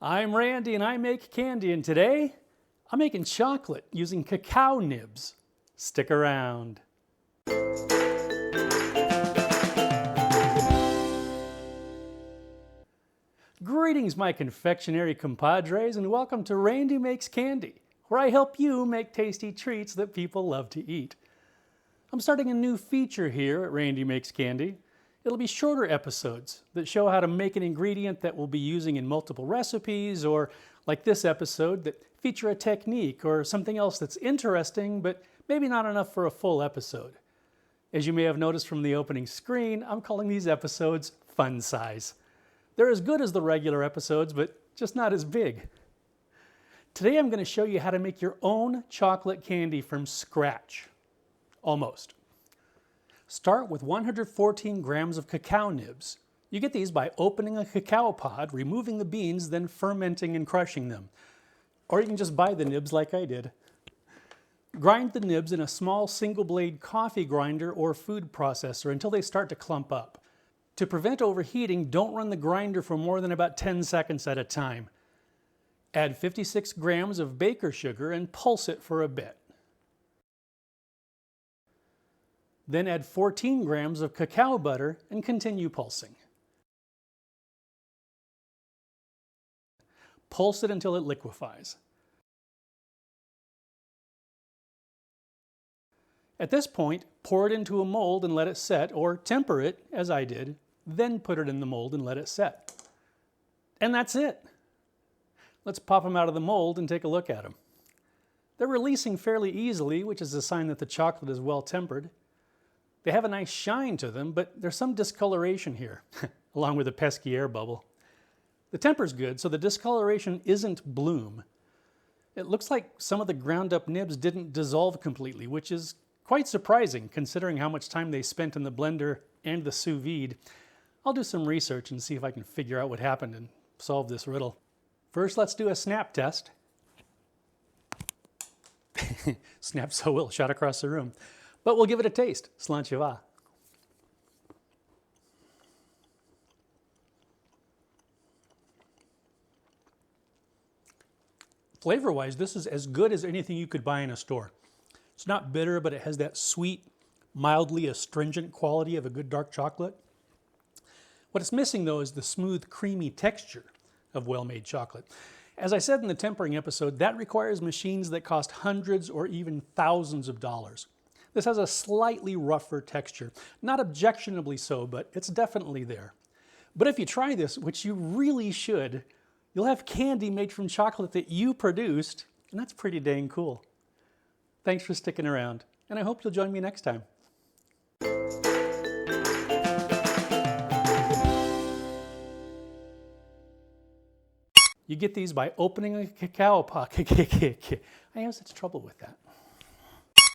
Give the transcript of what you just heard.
I'm Randy and I make candy, and today I'm making chocolate using cacao nibs. Stick around. Greetings, my confectionery compadres, and welcome to Randy Makes Candy, where I help you make tasty treats that people love to eat. I'm starting a new feature here at Randy Makes Candy. It'll be shorter episodes that show how to make an ingredient that we'll be using in multiple recipes, or like this episode, that feature a technique or something else that's interesting, but maybe not enough for a full episode. As you may have noticed from the opening screen, I'm calling these episodes fun size. They're as good as the regular episodes, but just not as big. Today I'm going to show you how to make your own chocolate candy from scratch. Almost. Start with 114 grams of cacao nibs. You get these by opening a cacao pod, removing the beans, then fermenting and crushing them. Or you can just buy the nibs like I did. Grind the nibs in a small single-blade coffee grinder or food processor until they start to clump up. To prevent overheating, don't run the grinder for more than about 10 seconds at a time. Add 56 grams of baker sugar and pulse it for a bit. Then add 14 grams of cacao butter and continue pulsing. Pulse it until it liquefies. At this point, pour it into a mold and let it set, or temper it, as I did, then put it in the mold and let it set. And that's it. Let's pop them out of the mold and take a look at them. They're releasing fairly easily, which is a sign that the chocolate is well tempered. They have a nice shine to them, but there's some discoloration here, along with a pesky air bubble. The temper's good, so the discoloration isn't bloom. It looks like some of the ground up nibs didn't dissolve completely, which is quite surprising considering how much time they spent in the blender and the sous vide. I'll do some research and see if I can figure out what happened and solve this riddle. First, let's do a snap test. Snapped so well, shot across the room. But we'll give it a taste. Sláinte vá. Flavor-wise, this is as good as anything you could buy in a store. It's not bitter, but it has that sweet, mildly astringent quality of a good dark chocolate. What it's missing, though, is the smooth, creamy texture of well-made chocolate. As I said in the tempering episode, that requires machines that cost hundreds or even thousands of dollars. This has a slightly rougher texture. Not objectionably so, but it's definitely there. But if you try this, which you really should, you'll have candy made from chocolate that you produced, and that's pretty dang cool. Thanks for sticking around, and I hope you'll join me next time. You get these by opening a cacao pod. I have such trouble with that.